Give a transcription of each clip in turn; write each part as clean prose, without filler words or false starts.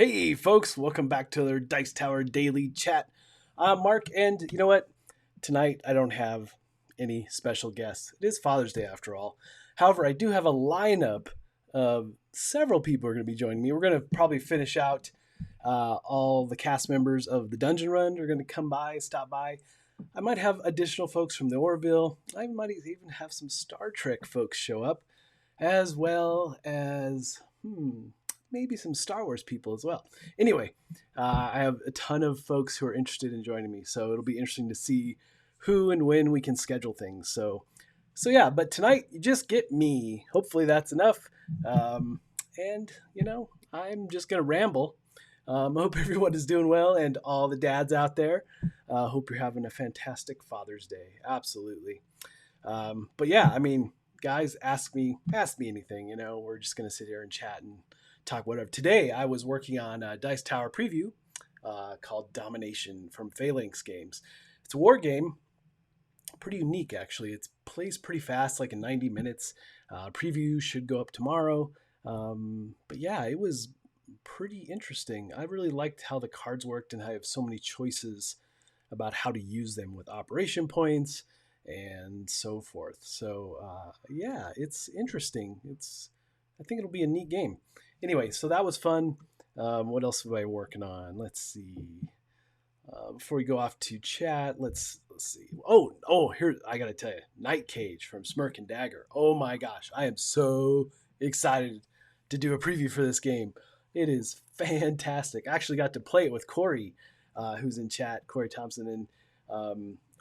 Hey, folks, welcome back to their Dice Tower Daily Chat. I'm Mark, and you know what? Tonight I don't have any special guests. It is Father's Day after all. However, I do have a lineup of several people who are going to be joining me. We're going to probably finish out all the cast members of the Dungeon Run are going to come by, stop by. I might have additional folks from the Orville. I might even have some Star Trek folks show up, as well as maybe some Star Wars people as well. Anyway, I have a ton of folks who are interested in joining me, so it'll be interesting to see who and when we can schedule things. So yeah, but tonight you just get me. Hopefully that's enough. And I'm just gonna ramble. I hope everyone is doing well, and all the dads out there. Hope you're having a fantastic Father's Day. Absolutely. But yeah, I mean, guys, ask me anything. We're just gonna sit here and chat and talk whatever. Today, I was working on a Dice Tower preview called Domination from Phalanx Games. It's a war game, pretty unique actually. It plays pretty fast, like in 90 minutes. Preview should go up tomorrow. But yeah, it was pretty interesting. I really liked how the cards worked and how I have so many choices about how to use them with operation points and so forth. So yeah, it's interesting. I think it'll be a neat game. Anyway, so that was fun. What else am I working on? Let's see. Before we go off to chat, let's see. Here I gotta tell you, Night Cage from Smirk and Dagger. Oh my gosh, I am so excited to do a preview for this game. It is fantastic. I actually got to play it with Corey, who's in chat, Corey Thompson, and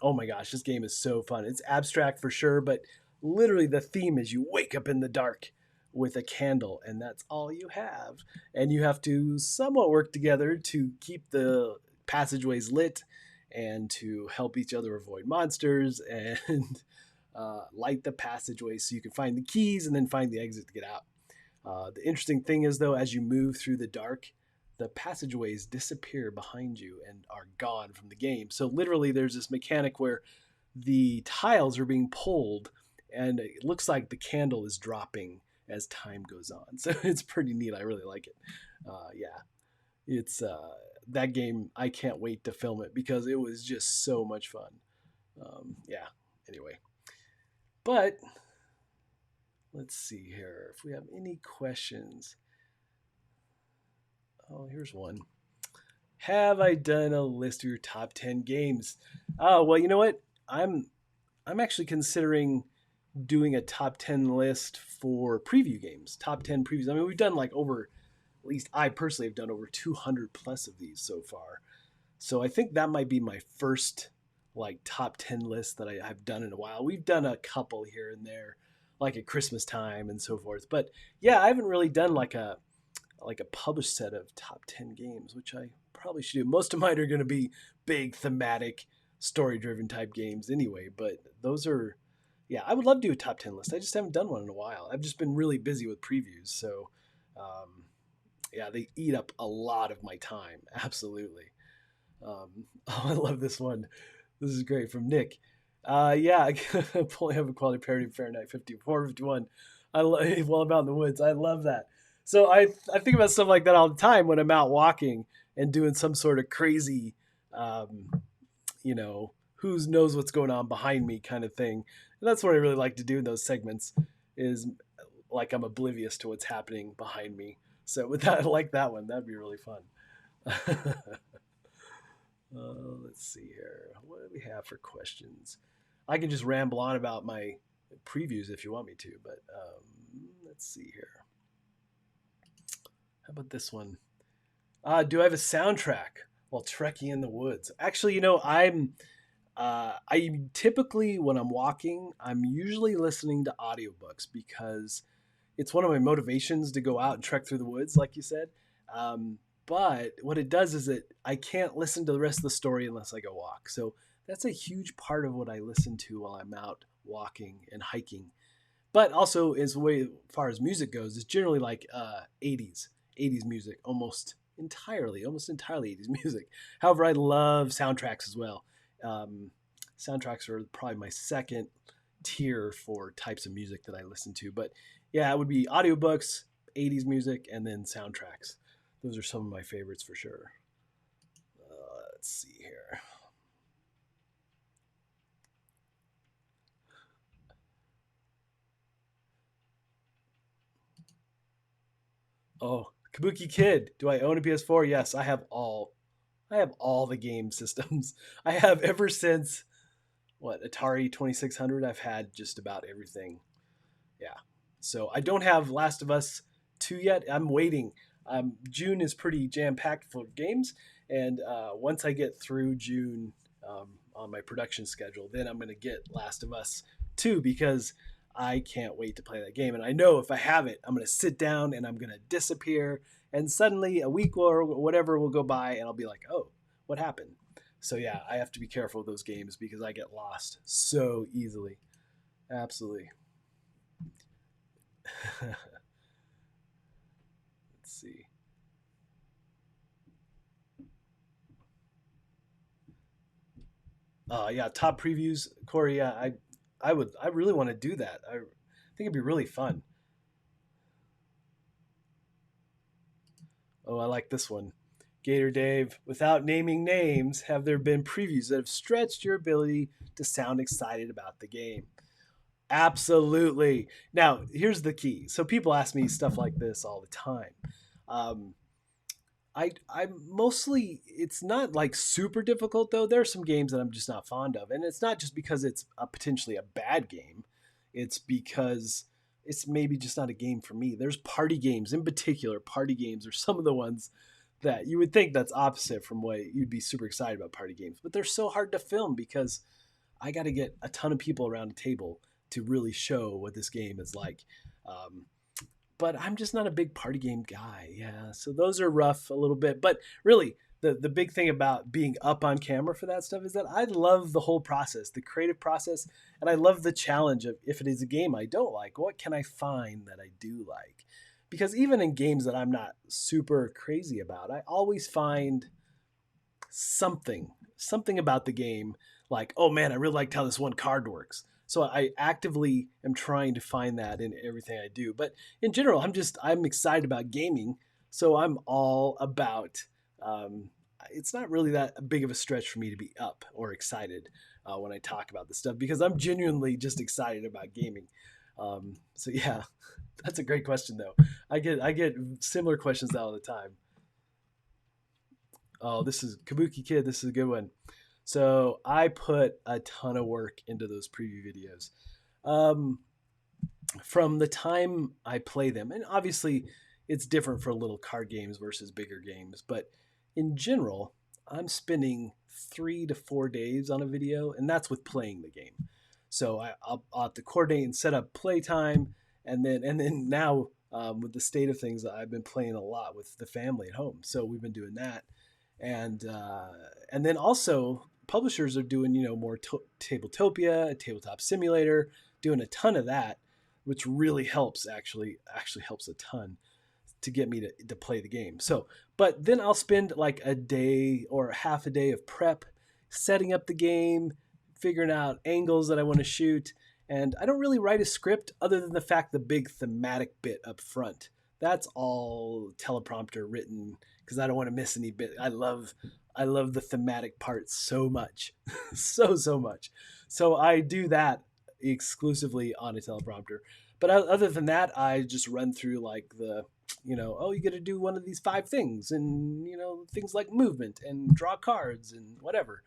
oh my gosh, this game is so fun. It's abstract for sure, but literally the theme is you wake up in the dark with a candle, and that's all you have. And you have to somewhat work together to keep the passageways lit and to help each other avoid monsters and light the passageways so you can find the keys and then find the exit to get out. The interesting thing is, though, as you move through the dark, the passageways disappear behind you and are gone from the game. So literally there's this mechanic where the tiles are being pulled and it looks like the candle is dropping as time goes on. So it's pretty neat. I really like it. Yeah, it's that game. I can't wait to film it because it was just so much fun. Yeah, anyway, but let's see here if we have any questions. Oh, here's one. Have I done a list of your top 10 games? Oh, well, you know what? I'm actually considering doing a top 10 list for preview games, top 10 previews. I mean, we've done like over, at least I personally have done over 200 plus of these so far. So I think that might be my first like top 10 list that I have done in a while. We've done a couple here and there, like at Christmas time and so forth. But yeah, I haven't really done like a published set of top 10 games, which I probably should do. Most of mine are going to be big thematic story driven type games anyway, but those are, yeah, I would love to do a top 10 list. I just haven't done one in a while. I've just been really busy with previews. So yeah, they eat up a lot of my time. Absolutely. Oh, I love this one. This is great from Nick. Yeah, I fully have a quality parody of Fahrenheit 5451. I love While I'm out in the woods. I love that. So I think about stuff like that all the time when I'm out walking and doing some sort of crazy, who knows what's going on behind me kind of thing. And that's what I really like to do in those segments is like I'm oblivious to what's happening behind me. So with that, I like that one. That'd be really fun. Let's see here. What do we have for questions? I can just ramble on about my previews if you want me to, but let's see here. How about this one? Do I have a soundtrack while trekking in the woods? Actually, I typically, when I'm walking, I'm usually listening to audiobooks because it's one of my motivations to go out and trek through the woods, like you said. But what it does is that I can't listen to the rest of the story unless I go walk. So that's a huge part of what I listen to while I'm out walking and hiking. But also, as far as music goes, it's generally like 80s music, almost entirely 80s music. However, I love soundtracks as well. Soundtracks are probably my second tier for types of music that I listen to. But yeah, it would be audiobooks, 80s music, and then soundtracks. Those are some of my favorites for sure. Let's see here. Oh, Kabuki Kid. Do I own a PS4? Yes, I have all. I have all the game systems. I have ever since what Atari 2600. I've had just about everything. Yeah. So I don't have Last of Us 2 yet. I'm waiting. June is pretty jam packed for games, and once I get through June on my production schedule, then I'm going to get Last of Us 2 because I can't wait to play that game. And I know if I have it, I'm going to sit down and I'm going to disappear, and suddenly a week or whatever will go by, and I'll be like, oh, what happened? So yeah, I have to be careful with those games because I get lost so easily. Absolutely. Let's see. Yeah, top previews, Corey. Yeah, I really want to do that. I think it'd be really fun. Oh, I like this one. Gator Dave, without naming names, have there been previews that have stretched your ability to sound excited about the game? Absolutely. Now, here's the key. So people ask me stuff like this all the time. Um, I mostly it's not like super difficult though. There are some games that I'm just not fond of, and it's not just because it's potentially a bad game. It's because it's maybe just not a game for me. There's party games in particular. Party games are some of the ones that you would think that's opposite from what you'd be super excited about party games, but they're so hard to film because I got to get a ton of people around a table to really show what this game is like. Um, but I'm just not a big party game guy. Yeah, so those are rough a little bit. But really, the big thing about being up on camera for that stuff is that I love the whole process, the creative process, and I love the challenge of if it is a game I don't like, what can I find that I do like? Because even in games that I'm not super crazy about, I always find something about the game like, oh man, I really liked how this one card works. So I actively am trying to find that in everything I do. But in general, I'm excited about gaming, so I'm all about. Um, it's not really that big of a stretch for me to be up or excited when I talk about this stuff because I'm genuinely just excited about gaming. So yeah, that's a great question though. I get similar questions all the time. Oh, this is Kabuki Kid. This is a good one. So I put a ton of work into those preview videos. Um, from the time I play them, and obviously it's different for little card games versus bigger games, but in general, I'm spending 3 to 4 days on a video, and that's with playing the game. So I'll have to coordinate and set up playtime, and then now with the state of things, I've been playing a lot with the family at home. So we've been doing that, and then also publishers are doing more Tabletopia, Tabletop Simulator, doing a ton of that, which really helps actually helps a ton to get me to play the game. So, but then I'll spend like a day or half a day of prep, setting up the game, figuring out angles that I want to shoot, and I don't really write a script other than the fact the big thematic bit up front. That's all teleprompter written because I don't want to miss any bit. I love the thematic part so much, so much. So I do that exclusively on a teleprompter. But other than that, I just run through like oh, you got to do one of these 5 things, and things like movement and draw cards and whatever.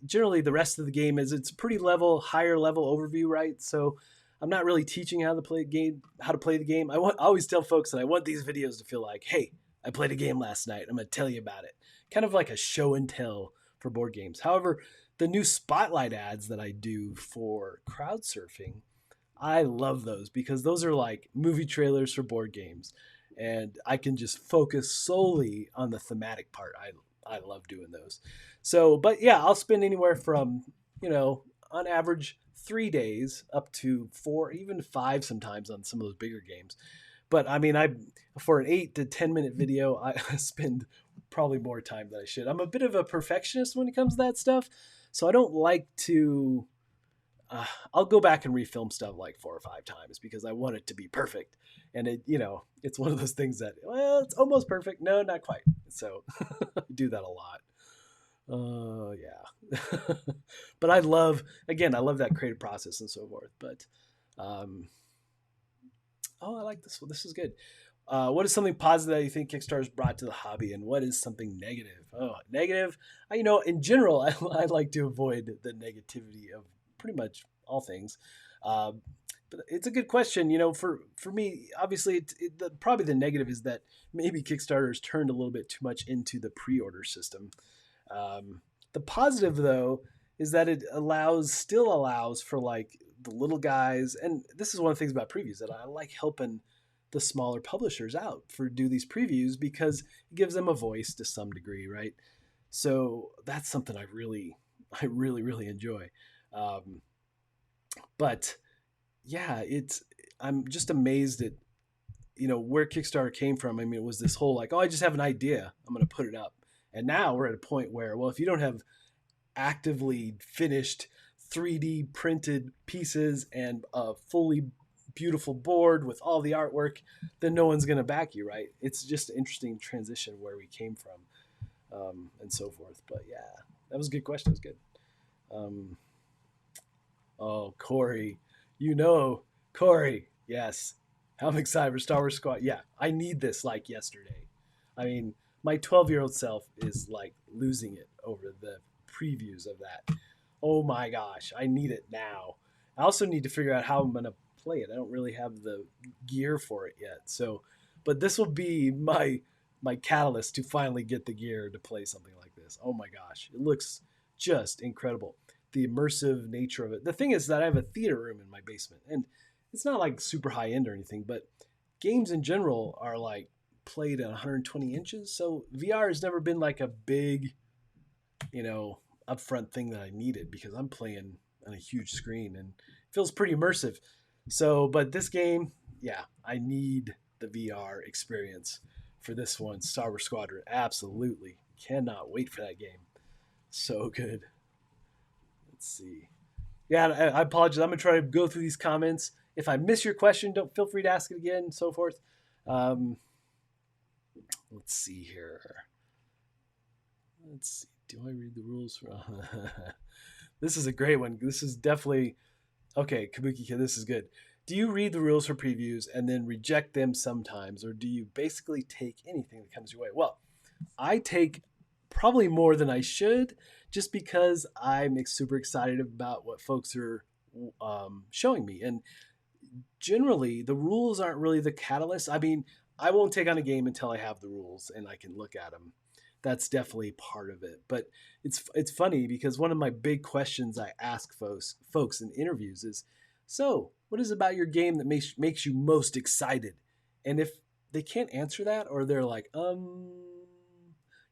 Generally, the rest of the game is it's pretty higher level overview, right? So I'm not really teaching how to play the game. I always tell folks that I want these videos to feel like, hey, I played a game last night. I'm going to tell you about it. Kind of like a show and tell for board games. However, the new spotlight ads that I do for crowd surfing, I love those because those are like movie trailers for board games. And I can just focus solely on the thematic part. I love doing those. So, but yeah, I'll spend anywhere from, on average 3 days up to 4, even 5 sometimes on some of those bigger games. But I mean, I for an 8 to 10 minute video, I spend probably more time than I should. I'm a bit of a perfectionist when it comes to that stuff, so I don't like to I'll go back and refilm stuff like 4 or 5 times because I want it to be perfect. And it's one of those things that, well, it's almost perfect. No, not quite. So I do that a lot. Yeah. But I love, again, I love that creative process and so forth. But, um, oh, I like this one. This is good. What is something positive that you think Kickstarter's brought to the hobby, and what is something negative? Oh, negative. In general, I like to avoid the negativity of pretty much all things. Uh, but it's a good question. For me, obviously, probably the negative is that maybe Kickstarter's turned a little bit too much into the pre-order system. Um, the positive, though, is that it still allows for like the little guys, and this is one of the things about previews that I like helping the smaller publishers out for do these previews because it gives them a voice to some degree, right? So that's something I really, really enjoy. Um, but yeah, I'm just amazed at where Kickstarter came from. I mean, it was this whole like, oh, I just have an idea, I'm going to put it up, and now we're at a point where, well, if you don't have actively finished 3D printed pieces and a fully beautiful board with all the artwork, then no one's going to back you, right? It's just an interesting transition where we came from, and so forth. But yeah, that was a good question. It was good. Um, oh, Corey, you know, Corey, yes. I'm excited for Star Wars Squad. Yeah, I need this like yesterday. I mean, my 12-year-old self is like losing it over the previews of that. Oh my gosh, I need it now. I also need to figure out how I'm going to play it. I don't really have the gear for it yet. So, but this will be my catalyst to finally get the gear to play something like this. Oh my gosh, it looks just incredible. The immersive nature of it. The thing is that I have a theater room in my basement, and it's not like super high end or anything, but games in general are like played at 120 inches. So VR has never been like a big, upfront thing that I needed because I'm playing on a huge screen and it feels pretty immersive. So, but this game, yeah, I need the VR experience for this one. Star Wars Squadron, absolutely. Cannot wait for that game. So good. Let's see. Yeah, I apologize. I'm gonna try to go through these comments. If I miss your question, don't feel free to ask it again, and so forth. Um, let's see here. Let's see. Do I read the rules? This is a great one. This is definitely okay. Kabuki Kid, this is good. Do you read the rules for previews and then reject them sometimes, or do you basically take anything that comes your way? Well, I take probably more than I should, just because I'm super excited about what folks are showing me. And generally, the rules aren't really the catalyst. I mean, I won't take on a game until I have the rules and I can look at them. That's definitely part of it. But it's funny because one of my big questions I ask folks in interviews is, so what is it about your game that makes you most excited? And if they can't answer that, or they're like, I'm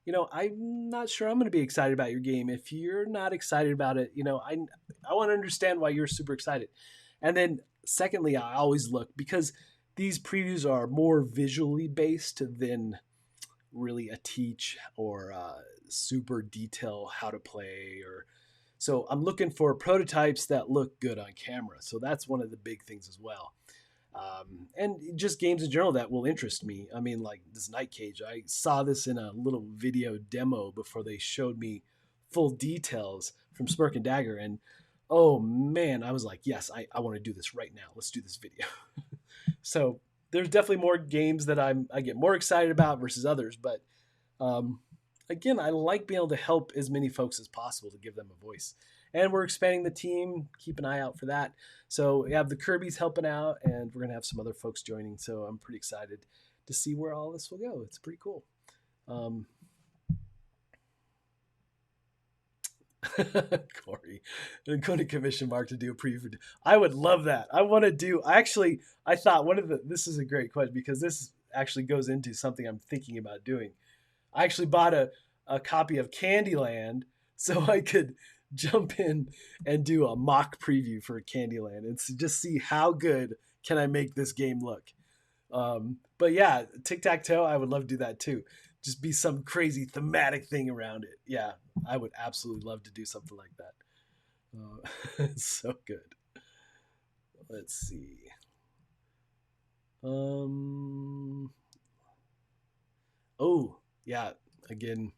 not sure I'm going to be excited about your game. If you're not excited about it, I want to understand why you're super excited. And then secondly, I always look because these previews are more visually based than really a teach or super detail how to play. Or so I'm looking for prototypes that look good on camera. So that's one of the big things as well. And just games in general that will interest me. I mean, like this Night Cage, I saw this in a little video demo before they showed me full details from Smirk and Dagger. And oh man, I was like, yes, I want to do this right now. Let's do this video. So there's definitely more games that I get more excited about versus others. But again, I like being able to help as many folks as possible to give them a voice. And we're expanding the team. Keep an eye out for that. So we have the Kirby's helping out, and we're going to have some other folks joining. So I'm pretty excited to see where all this will go. It's pretty cool. Corey, I'm going to commission Mark to do a preview. I would love that. I want to do. I thought this is a great question because this actually goes into something I'm thinking about doing. I actually bought a copy of Candyland so I could jump in and do a mock preview for Candyland and just see how good can I make this game look. But yeah, tic-tac-toe, I would love to do that too. Just be some crazy thematic thing around it. Yeah, I would absolutely love to do something like that. It's so good. Let's see. Um. Oh, yeah. Again,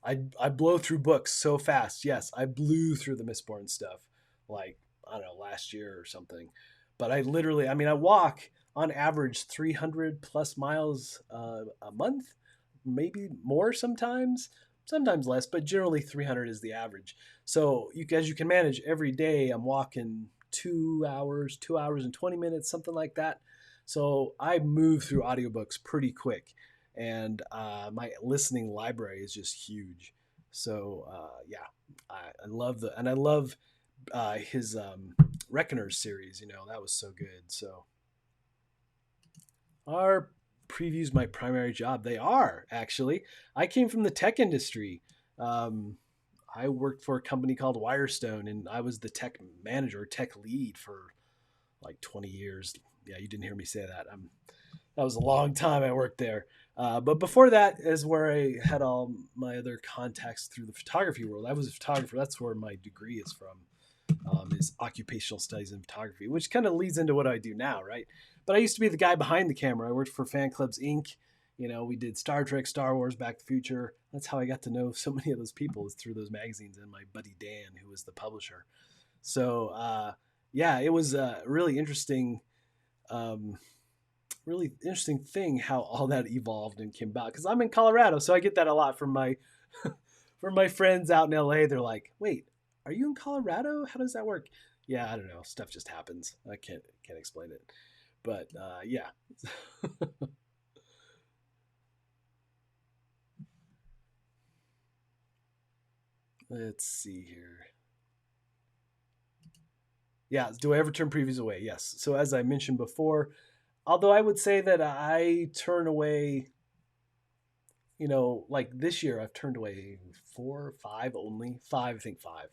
I blow through books so fast. Yes, I blew through the Mistborn stuff like I don't know last year or something. But I literally, I mean, I walk on average 300 plus miles a month, maybe more sometimes, sometimes less, but generally 300 is the average. So you, as you can manage, every day I'm walking 2 hours, 2 hours and 20 minutes, something like that. So I move through audiobooks pretty quick, and my listening library is just huge. So yeah, I love and I love his Reckoners series. You know that was so good. So are previews my primary job? They are actually. I came from the tech industry. Um, I worked for a company called Wirestone, and I was the tech manager, tech lead for like 20 years. Yeah, you didn't hear me say that. That was a long time I worked there. But before that is where I had all my other contacts through the photography world. I was a photographer. That's where my degree is from, is occupational studies in photography, which kind of leads into what I do now, right? But I used to be the guy behind the camera. I worked for Fan Clubs Inc. You know, we did Star Trek, Star Wars, Back to the Future. That's how I got to know so many of those people, is through those magazines and my buddy Dan, who was the publisher. So yeah, it was really interesting. Um, really interesting thing how all that evolved and came about, because I'm in Colorado, so I get that a lot from my from my friends out in LA. They're like, wait, are you in Colorado? How does that work? Yeah, I don't know, stuff just happens. I can't explain it, but yeah. Let's see here. Yeah, do I ever turn previews away? Yes. So as I mentioned before, although I would say that I turn away, you know, like this year I've turned away four, five only, five, I think five.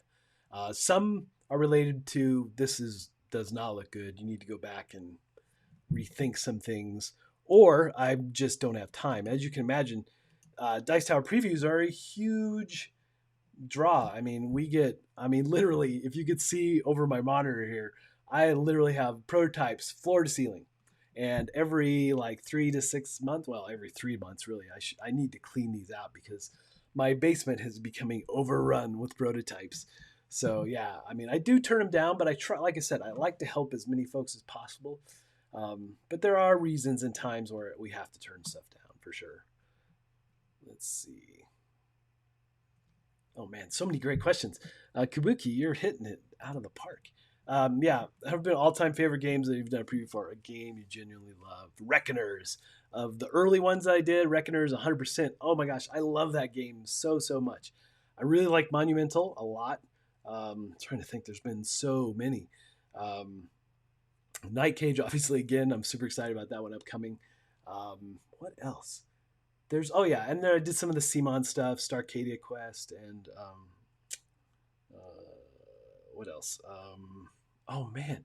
Some are related to this is does not look good. You need to go back and rethink some things, or I just don't have time. As you can imagine, Dice Tower previews are a huge draw. I mean, I mean, literally, if you could see over my monitor here, I literally have prototypes floor to ceiling. And every like 3 to 6 months, well, every 3 months, really, I need to clean these out because my basement is becoming overrun with prototypes. So yeah, I mean, I do turn them down, but I try, like I said, I like to help as many folks as possible. But there are reasons and times where we have to turn stuff down for sure. Let's see. Oh man, so many great questions. Kabuki, you're hitting it out of the park. Yeah, have been all-time favorite games that you've done a preview for. A game you genuinely loved. Reckoners. Of the early ones I did, Reckoners 100%. Oh my gosh, I love that game so much. I really like Monumental a lot. Trying to think, there's been so many. Um, Night Cage, obviously, again, I'm super excited about that one upcoming. What else? There's and then I did some of the Simon stuff, Starcadia Quest, and what else? Oh man,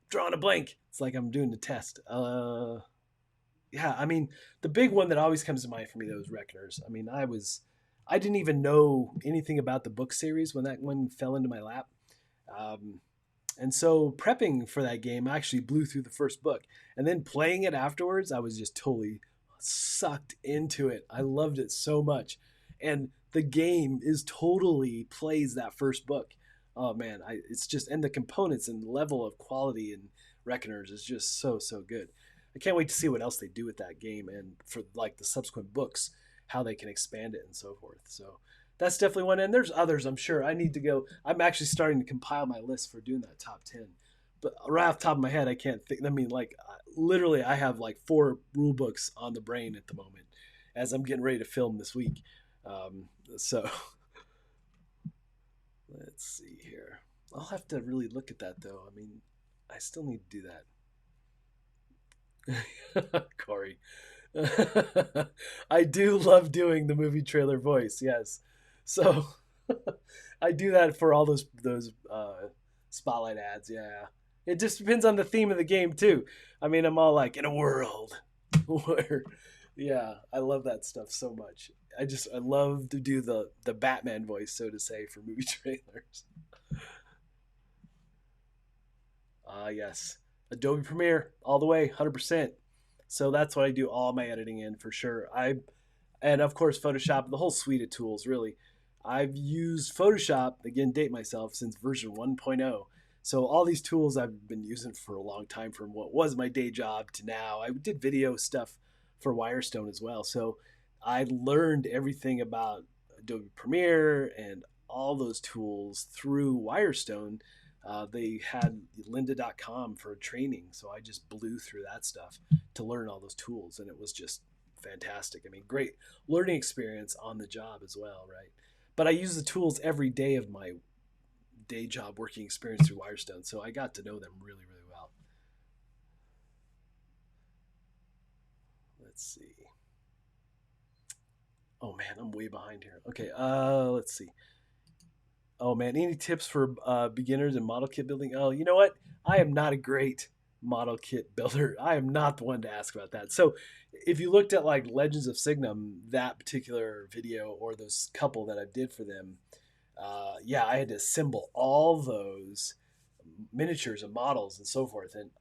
drawing a blank. It's like I'm doing the test. Yeah, I mean the big one that always comes to mind for me though is Reckoners. I mean I didn't even know anything about the book series when that one fell into my lap. Um, and so prepping for that game, I actually blew through the first book, and then playing it afterwards, I was just totally sucked into it. I loved it so much, and the game is totally plays that first book. Oh man, it's just, and the components and level of quality and Reckoners is just so good. I can't wait to see what else they do with that game, and for like the subsequent books, how they can expand it and so forth. So that's definitely one. And there's others, I'm sure. I need to go. I'm actually starting to compile my list for doing that top 10. But right off the top of my head, I can't think. I mean, like, literally, I have like four rule books on the brain at the moment as I'm getting ready to film this week. So let's see here. I'll have to really look at that, though. I mean, I still need to do that. Corey. I do love doing the movie trailer voice. Yes, so I do that for all those spotlight ads. Yeah, it just depends on the theme of the game too. I mean, I'm all like in a world where, yeah, I love that stuff so much. I love to do the Batman voice, so to say, for movie trailers. Yes. Adobe Premiere all the way, 100%. So that's what I do all my editing in for sure. And of course Photoshop, the whole suite of tools really. I've used Photoshop, again, date myself, since version 1.0. So all these tools I've been using for a long time, from what was my day job to now. I did video stuff for Wirestone as well. So I learned everything about Adobe Premiere and all those tools through Wirestone. They had lynda.com for training, so I just blew through that stuff to learn all those tools, and it was just fantastic. I mean, great learning experience on the job as well, right? But I use the tools every day of my day job working experience through Wirestone, so I got to know them really, really well. Let's see. Oh man, I'm way behind here. Okay, let's see. Oh man, any tips for beginners in model kit building? Oh, you know what? I am not a great model kit builder. I am not the one to ask about that. So, if you looked at like Legends of Signum, that particular video, or those couple that I did for them, yeah, I had to assemble all those miniatures and models and so forth, and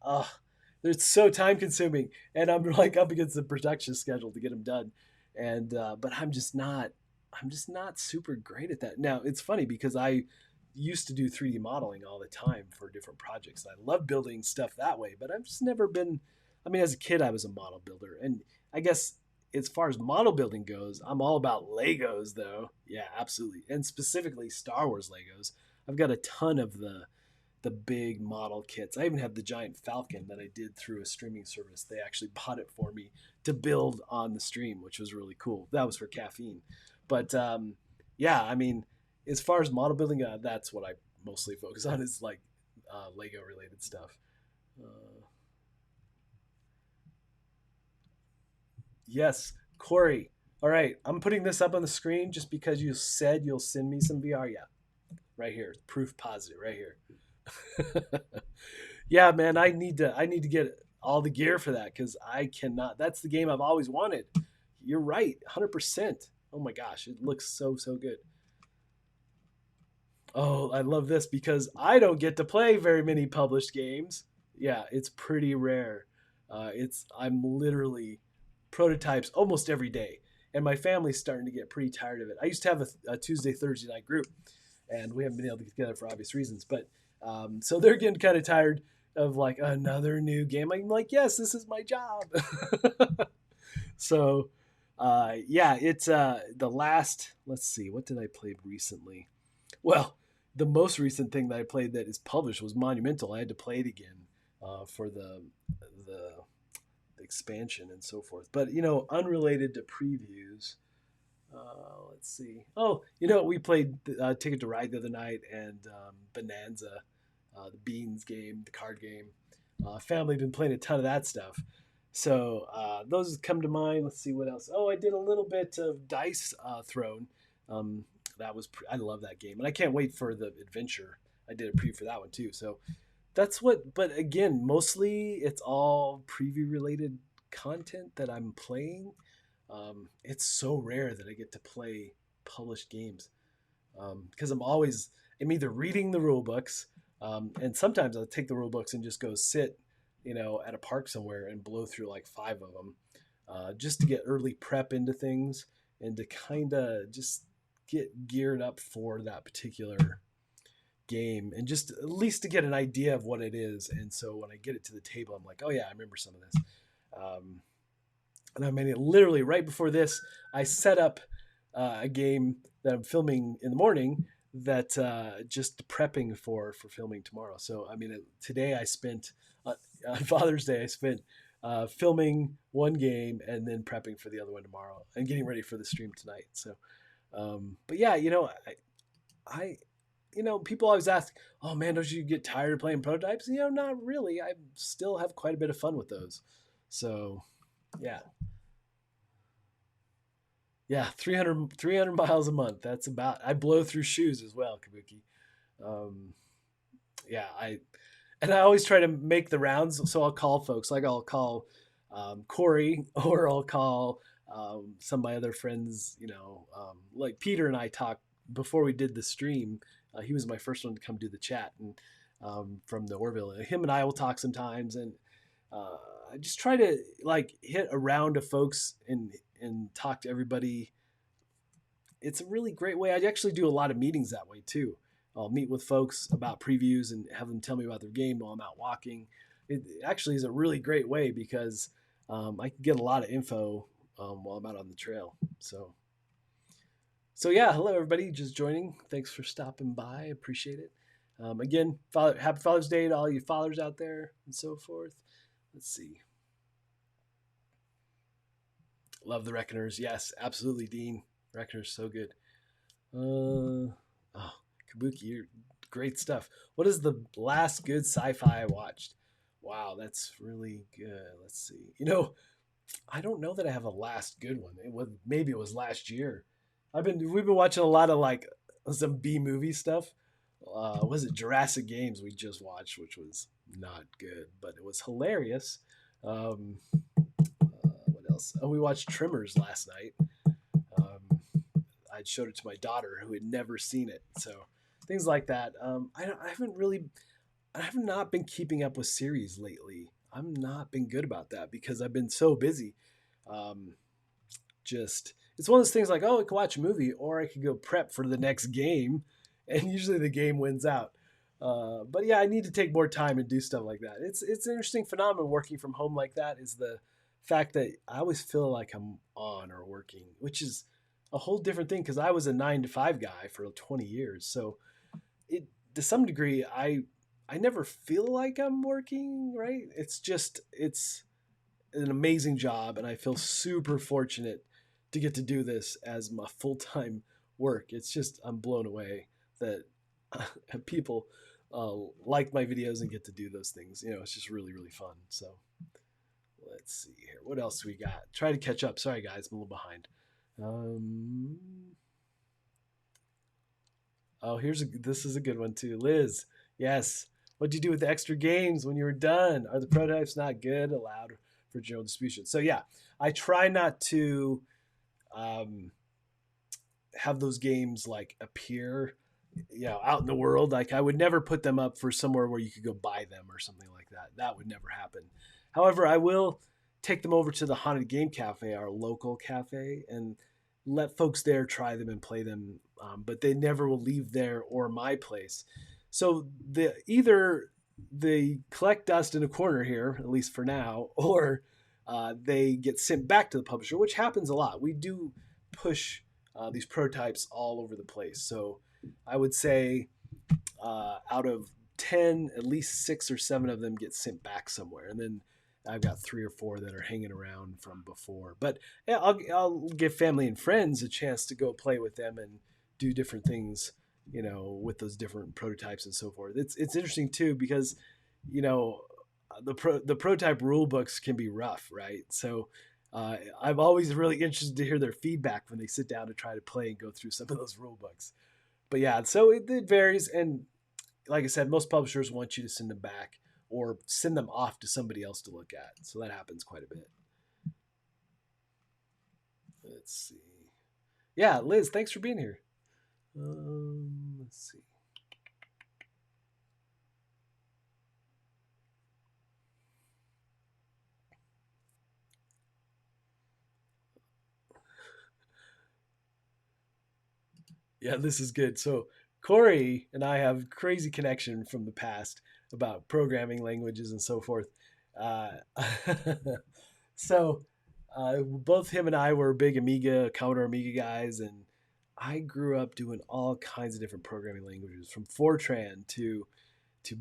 it's so time consuming, and I'm like up against the production schedule to get them done, and but I'm just not super great at that. Now it's funny because I used to do 3D modeling all the time for different projects. I love building stuff that way, but I've just never been. I mean, as a kid, I was a model builder, and I guess as far as model building goes, I'm all about Legos, though. Yeah, absolutely, and specifically Star Wars Legos. I've got a ton of the big model kits. I even have the giant Falcon that I did through a streaming service. They actually bought it for me to build on the stream, which was really cool. That was for caffeine. But yeah, I mean, as far as model building, that's what I mostly focus on, is like Lego related stuff. Uh, yes, Corey. All right, I'm putting this up on the screen just because you said you'll send me some VR. Yeah, right here, proof positive, right here. Yeah, man, I need to get all the gear for that because I cannot. That's the game I've always wanted. You're right, 100%. Oh my gosh, it looks so good. Oh, I love this because I don't get to play very many published games. Yeah, it's pretty rare. I'm literally prototypes almost every day, and my family's starting to get pretty tired of it. I used to have a Tuesday Thursday night group, and we haven't been able to get together for obvious reasons. But so they're getting kind of tired of like another new game. I'm like, yes, this is my job. So yeah, it's the last. Let's see, what did I play recently? Well, the most recent thing that I played that is published was Monumental. I had to play it again for the expansion and so forth. But unrelated to previews. Let's see. Oh, we played Ticket to Ride the other night, and Bonanza, the Beans game, the card game. Family been playing a ton of that stuff. So those come to mind. Let's see what else. Oh, I did a little bit of Dice Throne. Um, I love that game, and I can't wait for the adventure. I did a preview for that one too. So that's what. But again, mostly it's all preview related content that I'm playing. It's so rare that I get to play published games because I'm either reading the rule books, and sometimes I'll take the rule books and just go sit, at a park somewhere and blow through like five of them, just to get early prep into things and to kind of just get geared up for that particular game, and just at least to get an idea of what it is. And so when I get it to the table, I'm like, oh yeah, I remember some of this. Um, and I mean, literally right before this, I set up a game that I'm filming in the morning, that just prepping for filming tomorrow. So I mean, today I spent on Father's Day, I spent filming one game and then prepping for the other one tomorrow and getting ready for the stream tonight. So, but yeah, I people always ask, "Oh man, don't you get tired of playing prototypes?" Not really. I still have quite a bit of fun with those. So, yeah, yeah, 300 miles a month. That's about. I blow through shoes as well, Kabuki. Um, yeah, I always try to make the rounds. So I'll call folks. Like I'll call Corey, or I'll call some of my other friends. Like Peter and I talked before we did the stream. He was my first one to come do the chat, and from the Orville. Him and I will talk sometimes, and I just try to like hit a round of folks and talk to everybody. It's a really great way. I actually do a lot of meetings that way too. I'll meet with folks about previews and have them tell me about their game while I'm out walking. It actually is a really great way because I can get a lot of info while I'm out on the trail. So yeah, hello everybody, just joining. Thanks for stopping by. I appreciate it. Again, happy Father's Day to all you fathers out there and so forth. Let's see. Love the Reckoners. Yes, absolutely, Dean. Reckoners, so good. Oh, Kabuki, you're great stuff. What is the last good sci-fi I watched? Wow, that's really good. Let's see. I don't know that I have a last good one. Maybe it was last year. We've been watching a lot of like some B movie stuff. Was it Jurassic Games we just watched, which was not good, but it was hilarious. What else? Oh, we watched Trimmers last night. I showed it to my daughter who had never seen it, so things like that. I have not been keeping up with series lately. I've not been good about that because I've been so busy. Um, just it's one of those things like, oh, I could watch a movie or I could go prep for the next game, and usually the game wins out. But yeah, I need to take more time and do stuff like that. It's an interesting phenomenon working from home like that. Is the fact that I always feel like I'm on or working, which is a whole different thing because I was a 9 to 5 guy for 20 years. So it to some degree I never feel like I'm working, right? It's an amazing job and I feel super fortunate to get to do this as my full-time work. It's just I'm blown away that people like my videos and get to do those things. It's just really, really fun. So let's see here. What else we got? Try to catch up. Sorry guys, I'm a little behind. Oh, this is a good one too. Liz, yes. What do you do with the extra games when you were done? Are the prototypes not good? Allowed for general distribution? So yeah, I try not to have those games like appear, out in the world. Like I would never put them up for somewhere where you could go buy them or something like that. That would never happen. However, I will take them over to the Haunted Game Cafe, our local cafe, and let folks there try them and play them. But they never will leave there or my place. So either they collect dust in a corner here, at least for now, or they get sent back to the publisher, which happens a lot. We do push these prototypes all over the place. So I would say out of 10, at least 6 or 7 of them get sent back somewhere. And then I've got 3 or 4 that are hanging around from before. But yeah, I'll give family and friends a chance to go play with them and do different things, with those different prototypes and so forth. It's interesting too because, the prototype rule books can be rough, right? So I'm always really interested to hear their feedback when they sit down to try to play and go through some of those rule books. But yeah, so it varies. And like I said, most publishers want you to send them back or send them off to somebody else to look at. So that happens quite a bit. Let's see. Yeah, Liz, thanks for being here. Let's see. Yeah, this is good. So Corey and I have crazy connection from the past about programming languages and so forth. Uh, so both him and I were big Commodore Amiga guys, and I grew up doing all kinds of different programming languages, from Fortran to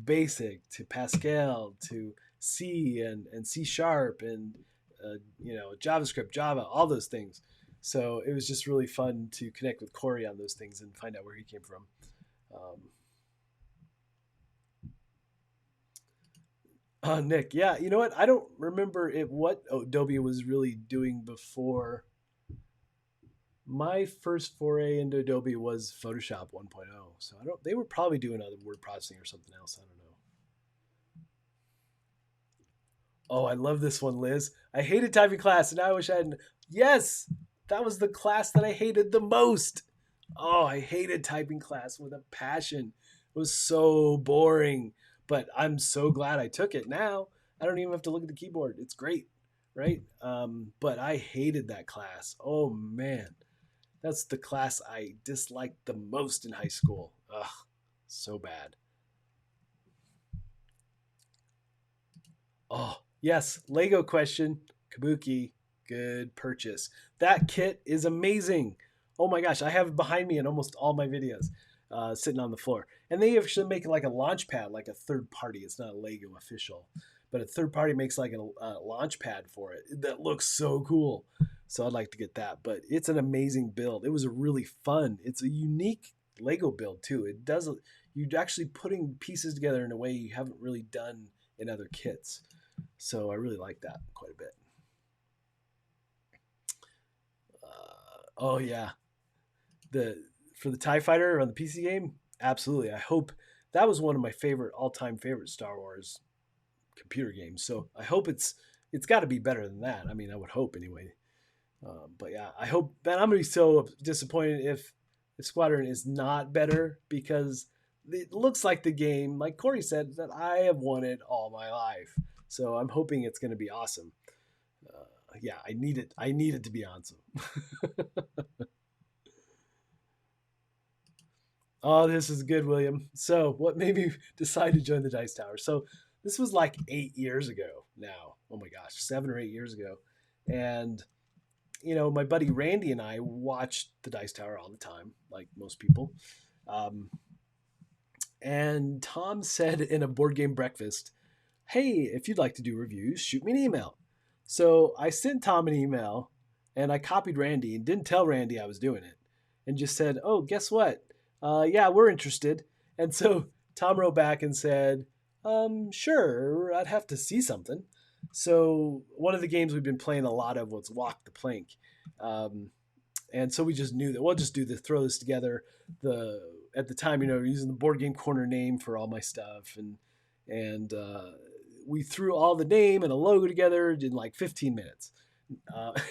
Basic to Pascal to C and C Sharp and JavaScript, Java, all those things. So it was just really fun to connect with Corey on those things and find out where he came from. Nick, yeah, you know what? I don't remember what Adobe was really doing before. My first foray into Adobe was Photoshop 1.0, so I don't. They were probably doing other word processing or something else. I don't know. Oh, I love this one, Liz. I hated typing class, and I wish I hadn't. Yes, that was the class that I hated the most. Oh, I hated typing class with a passion. was so boring. But I'm so glad I took it now. I don't even have to look at the keyboard. It's great, right? But I hated that class. Oh man, that's the class I disliked the most in high school. Ugh, so bad. Oh, yes, Lego question. Kabuki, good purchase. That kit is amazing. Oh my gosh, I have it behind me in almost all my videos, sitting on the floor. And they actually make it like a launch pad, like a third party. It's not a Lego official, but a third party makes like a launch pad for it. That looks so cool. So I'd like to get that. But it's an amazing build. It was a really fun. It's a unique Lego build too. It does. You're actually putting pieces together in a way you haven't really done in other kits. So I really like that quite a bit. Oh yeah, the for the Tie Fighter on the PC game, absolutely. I hope that was one of my favorite all-time favorite Star Wars computer games. So I hope it's got to be better than that. I mean, I would hope anyway. But yeah, I hope. Man, I'm gonna be so disappointed if Squadron is not better because it looks like the game, like Corey said, that I have wanted all my life. So I'm hoping it's going to be awesome. Yeah, I need it. I need it to be awesome. Oh, this is good, William. So, what made me decide to join the Dice Tower? So, this was like 8 years ago now. Oh my gosh, 7 or 8 years ago. And, my buddy Randy and I watched the Dice Tower all the time, like most people. Um, and Tom said in a board game breakfast, hey, if you'd like to do reviews, shoot me an email. So I sent Tom an email and I copied Randy and didn't tell Randy I was doing it and just said, oh, guess what? Yeah, we're interested. And so Tom wrote back and said, sure, I'd have to see something. So one of the games we've been playing a lot of was Walk the Plank. Um, and so we just knew that we'll just do this, throw this together. The At the time, using the Board Game Corner name for all my stuff, and we threw all the name and a logo together in like 15 minutes,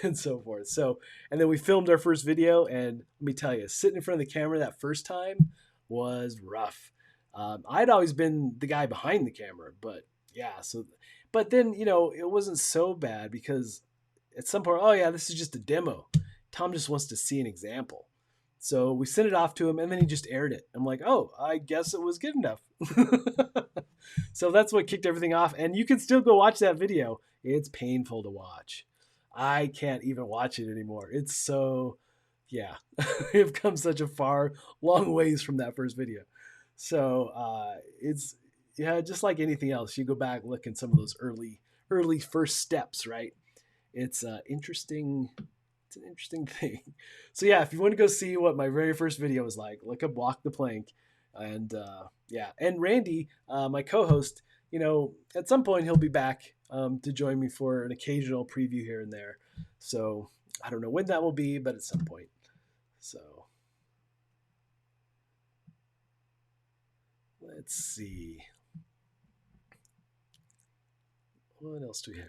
and so forth. So, and then we filmed our first video, and let me tell you, sitting in front of the camera that first time was rough. I'd always been the guy behind the camera, but yeah. So, but then it wasn't so bad because at some point, oh yeah, this is just a demo. Tom just wants to see an example. So we sent it off to him and then he just aired it. I'm like, oh, I guess it was good enough. So that's what kicked everything off. And you can still go watch that video. It's painful to watch. I can't even watch it anymore. It's so, yeah, we've come such a long ways from that first video. So it's, yeah, just like anything else, you go back, look at some of those early first steps, right? It's interesting. It's an interesting thing. So yeah, if you want to go see what my very first video was like, look up Walk the Plank. And yeah, and Randy, my co-host, at some point he'll be back to join me for an occasional preview here and there. So I don't know when that will be, but at some point. So let's see. What else do we have?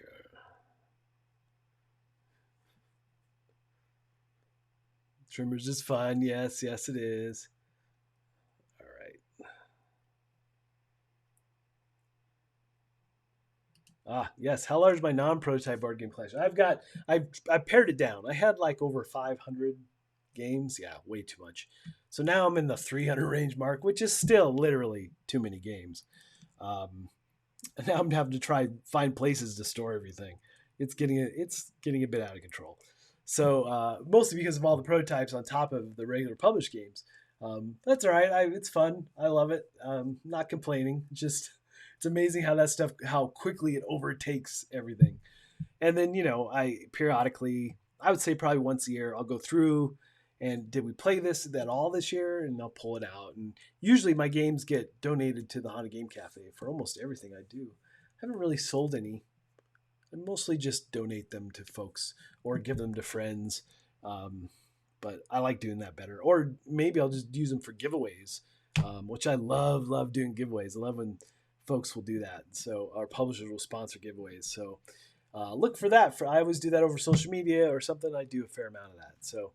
Trimmers is fun. Yes, yes, it is. All right. Ah, yes. How large is my non-prototype board game collection? I pared it down. I had like over 500 games. Yeah, way too much. So now I'm in the 300 range mark, which is still literally too many games. And now I'm having to try find places to store everything. It's getting a bit out of control. So mostly because of all the prototypes on top of the regular published games. That's all right. It's fun. I love it. Not complaining. It's amazing how quickly it overtakes everything. And then I periodically, I would say probably once a year, I'll go through and did we play that all this year, and I'll pull it out. And usually my games get donated to the Haunted Game Cafe for almost everything I do. I haven't really sold any. I mostly just donate them to folks or give them to friends. But I like doing that better. Or maybe I'll just use them for giveaways, which I love doing giveaways. I love when folks will do that. So our publishers will sponsor giveaways. So look for that. I always do that over social media or something. I do a fair amount of that. So,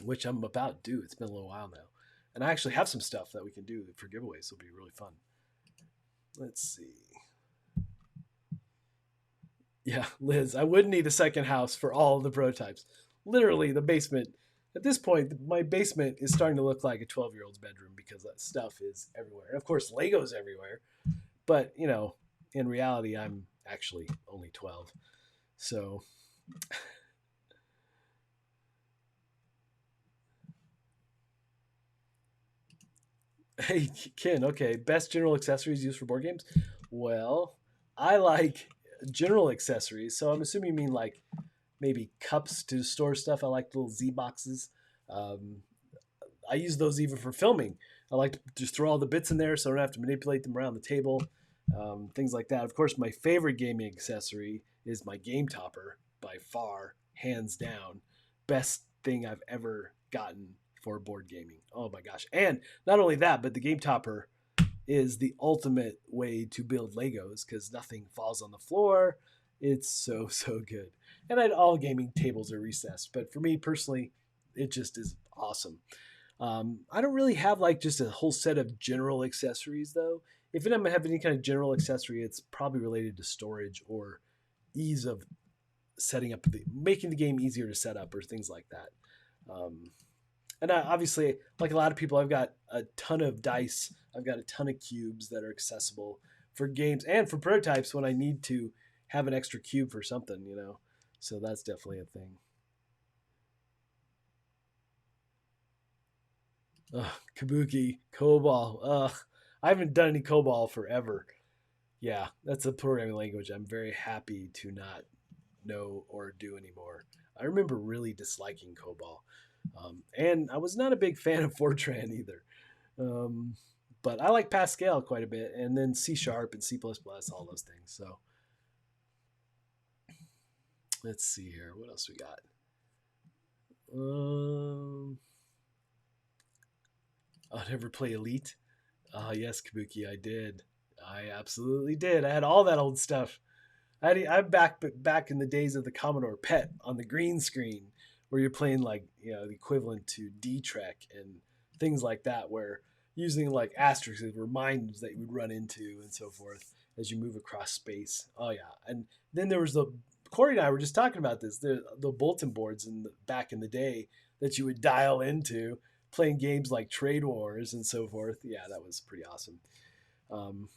which I'm about to do. It's been a little while now. And I actually have some stuff that we can do for giveaways. It'll be really fun. Let's see. Yeah, Liz, I would need a second house for all of the prototypes. Literally, the basement. At this point, my basement is starting to look like a 12-year-old's bedroom because that stuff is everywhere. And of course, Legos everywhere. But, in reality, I'm actually only 12. So, hey, Ken, okay, best general accessories used for board games? Well, I like general accessories. So I'm assuming you mean like maybe cups to store stuff. I like little Z boxes. Um, I use those even for filming. I like to just throw all the bits in there so I don't have to manipulate them around the table. Things like that. Of course, my favorite gaming accessory is my game topper by far, hands down. Best thing I've ever gotten for board gaming. Oh my gosh. And not only that, but the game topper is the ultimate way to build Legos because nothing falls on the floor. It's so, so good. And all gaming tables are recessed, but for me personally, it just is awesome. I don't really have like just a whole set of general accessories though. If I'm gonna have any kind of general accessory, it's probably related to storage or ease of setting up, making the game easier to set up or things like that. Um, and obviously, like a lot of people, I've got a ton of dice. I've got a ton of cubes that are accessible for games and for prototypes when I need to have an extra cube for something. So that's definitely a thing. Kabuki, COBOL. I haven't done any COBOL forever. Yeah, that's a programming language I'm very happy to not know or do anymore. I remember really disliking COBOL. And I was not a big fan of Fortran either. Um, but I like Pascal quite a bit, and then C Sharp and C++, all those things. So let's see here. What else we got? I'll never play Elite. Yes, Kabuki, I did. I absolutely did. I had all that old stuff. I'm back in the days of the Commodore PET on the green screen, where you're playing like the equivalent to D-Trek and things like that, where using like asterisks were mines that you would run into and so forth as you move across space. Oh yeah, and then there was the Corey and I were just talking about this the bulletin boards back in the day that you would dial into playing games like Trade Wars and so forth. Yeah, that was pretty awesome. Um,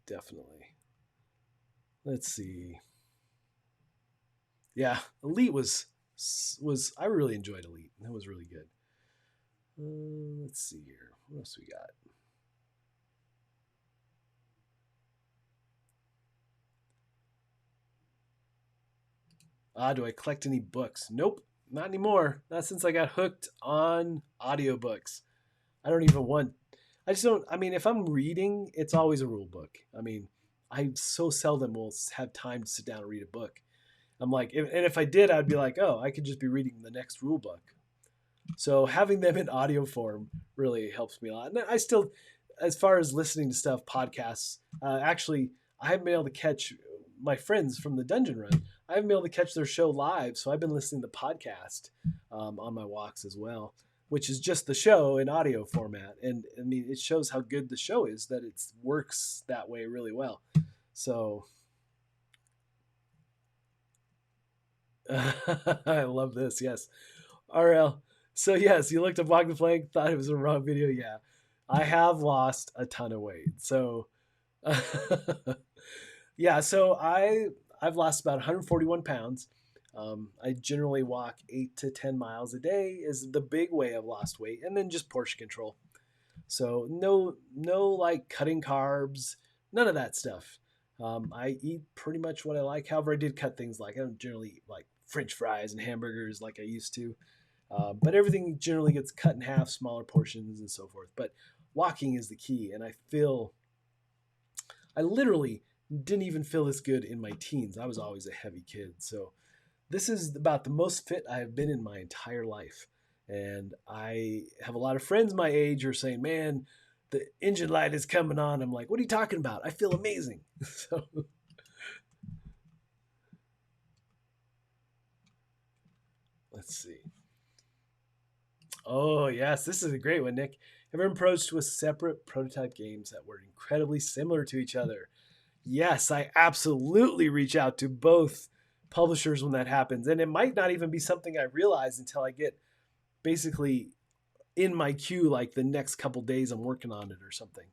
Definitely. Let's see. Yeah, Elite was I really enjoyed Elite. That was really good. Let's see here. What else we got? Do I collect any books? Nope, not anymore. Not since I got hooked on audiobooks. I don't even want. I just don't. I mean, if I'm reading, it's always a rule book. I mean, I so seldom will have time to sit down and read a book. I'm like, and if I did, I'd be like, oh, I could just be reading the next rule book. So having them in audio form really helps me a lot. And I still, as far as listening to stuff, podcasts, actually, I haven't been able to catch my friends from the Dungeon Run. I haven't been able to catch their show live, so I've been listening to podcast on my walks as well, which is just the show in audio format. And I mean, it shows how good the show is that it works that way really well. So I love this. Yes. RL. So yes, you looked up Walk the Plank, thought it was a wrong video. Yeah, I have lost a ton of weight. So yeah, so I've lost about 141 pounds. I generally walk 8 to 10 miles a day is the big way I've lost weight, and then just portion control. So no like cutting carbs, none of that stuff. I eat pretty much what I like. However, I did cut things like I don't generally eat like French fries and hamburgers like I used to. But everything generally gets cut in half, smaller portions and so forth. But walking is the key. And I literally didn't even feel this good in my teens. I was always a heavy kid. So this is about the most fit I have been in my entire life. And I have a lot of friends my age who are saying, man, the engine light is coming on. I'm like, what are you talking about? I feel amazing. So let's see. Oh, yes, this is a great one, Nick. Ever approached with separate prototype games that were incredibly similar to each other? Yes, I absolutely reach out to both publishers when that happens. And it might not even be something I realize until I get basically in my queue, like the next couple days I'm working on it or something.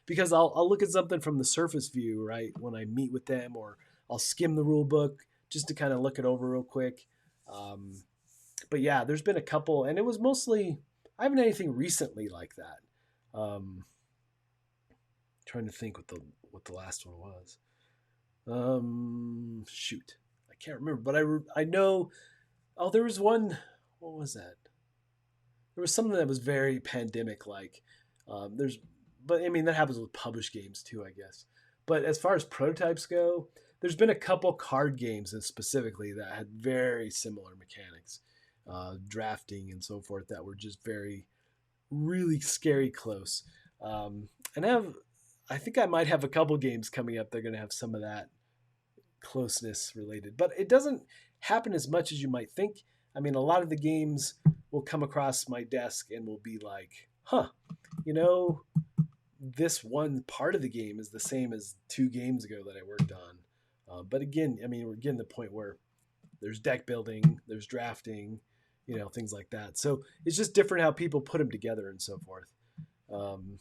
Because I'll look at something from the surface view, right, when I meet with them, or I'll skim the rule book just to kind of look it over real quick. Um, but yeah, there's been a couple, and it was mostly, I haven't had anything recently like that. Trying to think what the last one was. Shoot, I can't remember, but I know. Oh, there was one. What was that? There was something that was very pandemic like. There's, but I mean that happens with published games too, I guess. But as far as prototypes go, there's been a couple card games and specifically that had very similar mechanics, drafting and so forth, that were just very really scary close. And I think I might have a couple games coming up. They're going to have some of that closeness related, but it doesn't happen as much as you might think. I mean, a lot of the games will come across my desk and will be like, huh, you know, this one part of the game is the same as 2 games ago that I worked on. But again, I mean, we're getting to the point where there's deck building, there's drafting, things like that. So it's just different how people put them together and so forth. Um,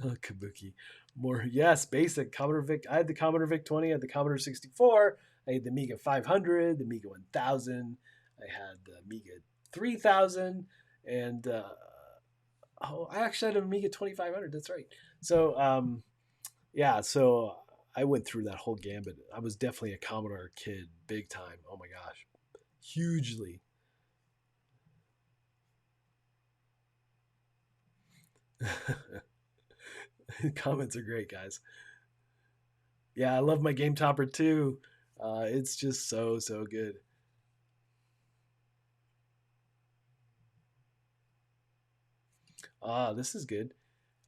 Kabuki. More, yes, basic Commodore VIC. I had the Commodore VIC 20, I had the Commodore 64, I had the Amiga 500, the Amiga 1000, I had the Amiga 3000, and I actually had an Amiga 2500. That's right. So yeah, so I went through that whole gambit. I was definitely a Commodore kid, big time. Oh my gosh, hugely. Comments are great, guys. Yeah, I love my Game Topper too. It's just so good. This is good.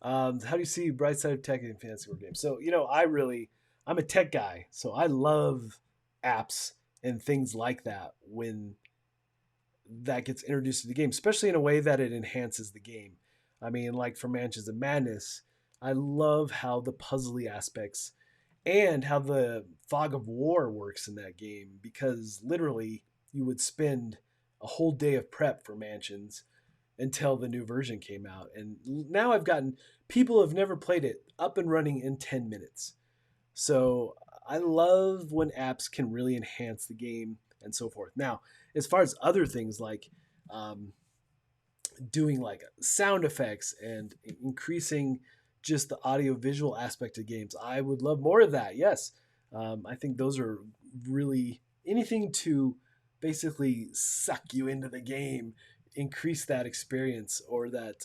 How do you see bright side of tech in fantasy war games? So I'm a tech guy, so I love apps and things like that when that gets introduced to the game, especially in a way that it enhances the game. I mean, like for Mansions of Madness, I love how the puzzly aspects and how the fog of war works in that game, because literally you would spend a whole day of prep for Mansions until the new version came out. And now I've gotten people who have never played it up and running in 10 minutes. So I love when apps can really enhance the game and so forth. Now, as far as other things like um, doing like sound effects and increasing just the audio visual aspect of games, I would love more of that. Yes. I think those are really anything to basically suck you into the game, increase that experience, or that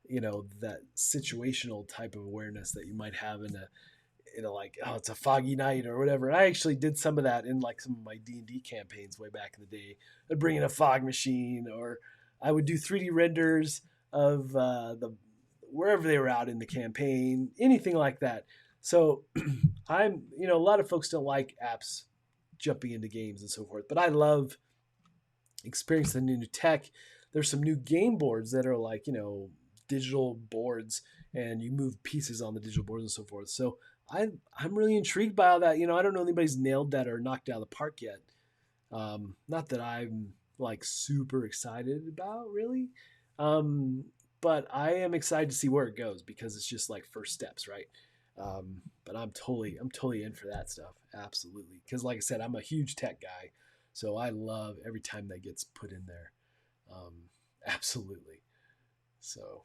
that situational type of awareness that you might have in a like, oh, it's a foggy night or whatever. I actually did some of that in like some of my D&D campaigns way back in the day. I'd bring in a fog machine, or I would do 3D renders of the wherever they were out in the campaign, anything like that. So a lot of folks don't like apps jumping into games and so forth, but I love experiencing the new tech. There's some new game boards that are like, digital boards, and you move pieces on the digital boards and so forth. So I'm really intrigued by all that. I don't know anybody's nailed that or knocked out of the park yet. Not that I'm like super excited about really. Um, but I am excited to see where it goes, because it's just like first steps, right? But I'm totally in for that stuff. Absolutely. Cause like I said, I'm a huge tech guy. So I love every time that gets put in there. Um, absolutely. So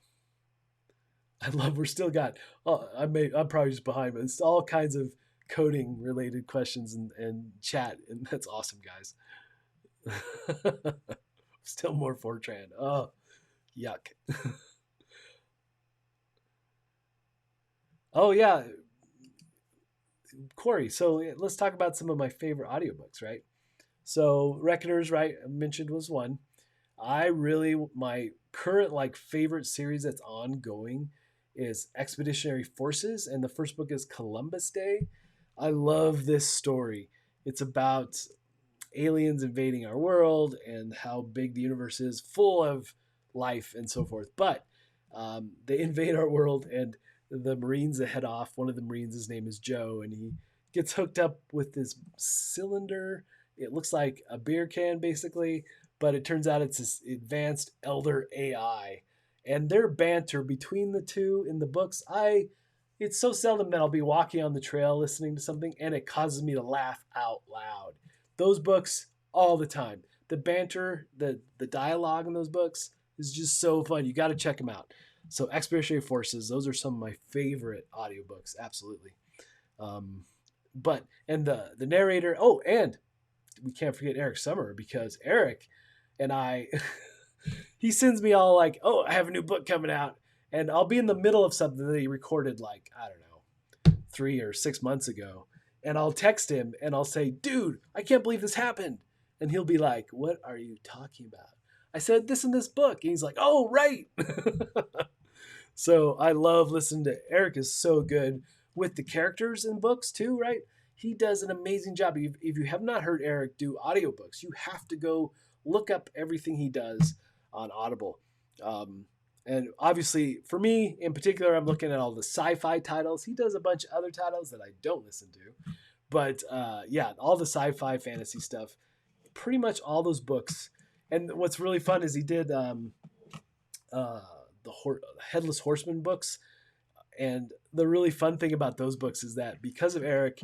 I love. We're still got. Oh, I'm probably just behind, but it's all kinds of coding related questions and chat, and that's awesome, guys. Still more Fortran. Oh, yuck. Oh yeah, Corey. So let's talk about some of my favorite audiobooks, right? So Reckoners, right? I mentioned was one. I really my current like favorite series that's ongoing is Expeditionary Forces, and the first book is Columbus Day. I love this story. It's about aliens invading our world and how big the universe is, full of life and so forth. But they invade our world, and the Marines that head off, one of the Marines, his name is Joe, and he gets hooked up with this cylinder. It looks like a beer can, basically, but it turns out it's this advanced elder AI. And their banter between the two in the books, it's so seldom that I'll be walking on the trail listening to something and it causes me to laugh out loud. Those books all the time. The banter, the dialogue in those books is just so fun. You got to check them out. So Expeditionary Forces, those are some of my favorite audiobooks, absolutely. Um, but and the narrator, oh, and we can't forget Eric Summer, because Eric and I he sends me all like, "Oh, I have a new book coming out." And I'll be in the middle of something that he recorded like, I don't know, 3 or 6 months ago. And I'll text him and I'll say, "Dude, I can't believe this happened." And he'll be like, "What are you talking about?" I said, "This in this book." And he's like, "Oh, right." So I love listening to Eric. Is so good with the characters in books too, right? He does an amazing job. If you have not heard Eric do audiobooks, you have to go look up everything he does on Audible. And obviously, for me in particular, I'm looking at all the sci-fi titles. He does a bunch of other titles that I don't listen to. But yeah, all the sci-fi fantasy stuff, pretty much all those books. And what's really fun is he did uh, the Headless Horseman books. And the really fun thing about those books is that because of Eric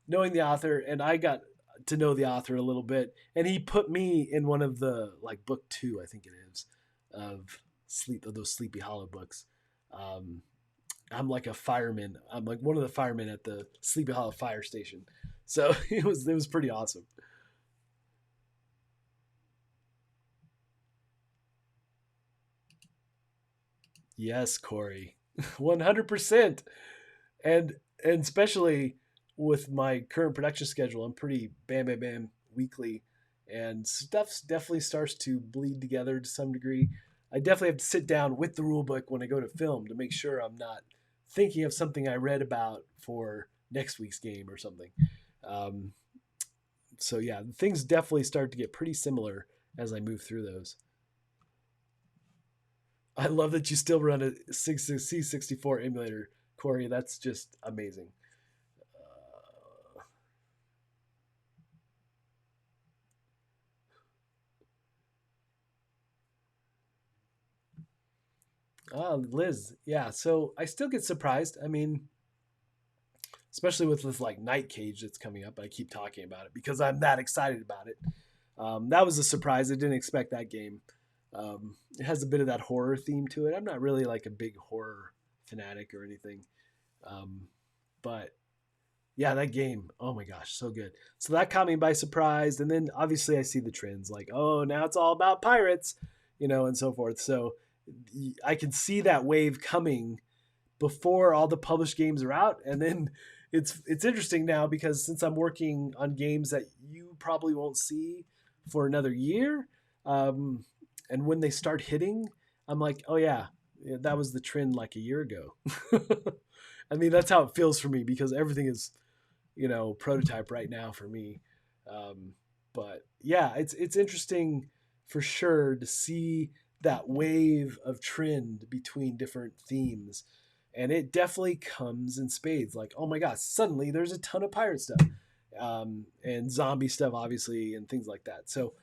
knowing the author, and I got to know the author a little bit, and he put me in one of the, like, book 2, I think it is, of those Sleepy Hollow books. Um, I'm like a fireman. I'm like one of the firemen at the Sleepy Hollow fire station. So it was pretty awesome. Yes, Corey, 100%. And and especially with my current production schedule, I'm pretty bam bam bam weekly, and stuff definitely starts to bleed together to some degree. I definitely have to sit down with the rule book when I go to film to make sure I'm not thinking of something I read about for next week's game or something. Um, so yeah, things definitely start to get pretty similar as I move through those. I love that you still run a C64 emulator, Corey. That's just amazing. Liz, yeah. So I still get surprised. I mean, especially with this like Night Cage that's coming up. I keep talking about it because I'm that excited about it. That was a surprise. I didn't expect that game. It has a bit of that horror theme to it. I'm not really like a big horror fanatic or anything, um, but yeah, that game. Oh my gosh, so good. So that caught me by surprise, and then obviously I see the trends like, oh, now it's all about pirates, and so forth. So I can see that wave coming before all the published games are out, and then it's interesting now because since I'm working on games that you probably won't see for another year, um, and when they start hitting, I'm like, oh yeah, that was the trend like a year ago. I mean, that's how it feels for me because everything is prototype right now for me. Um, but yeah, it's interesting for sure to see that wave of trend between different themes, and it definitely comes in spades. Like, oh my gosh, suddenly there's a ton of pirate stuff, and zombie stuff, obviously, and things like that. So,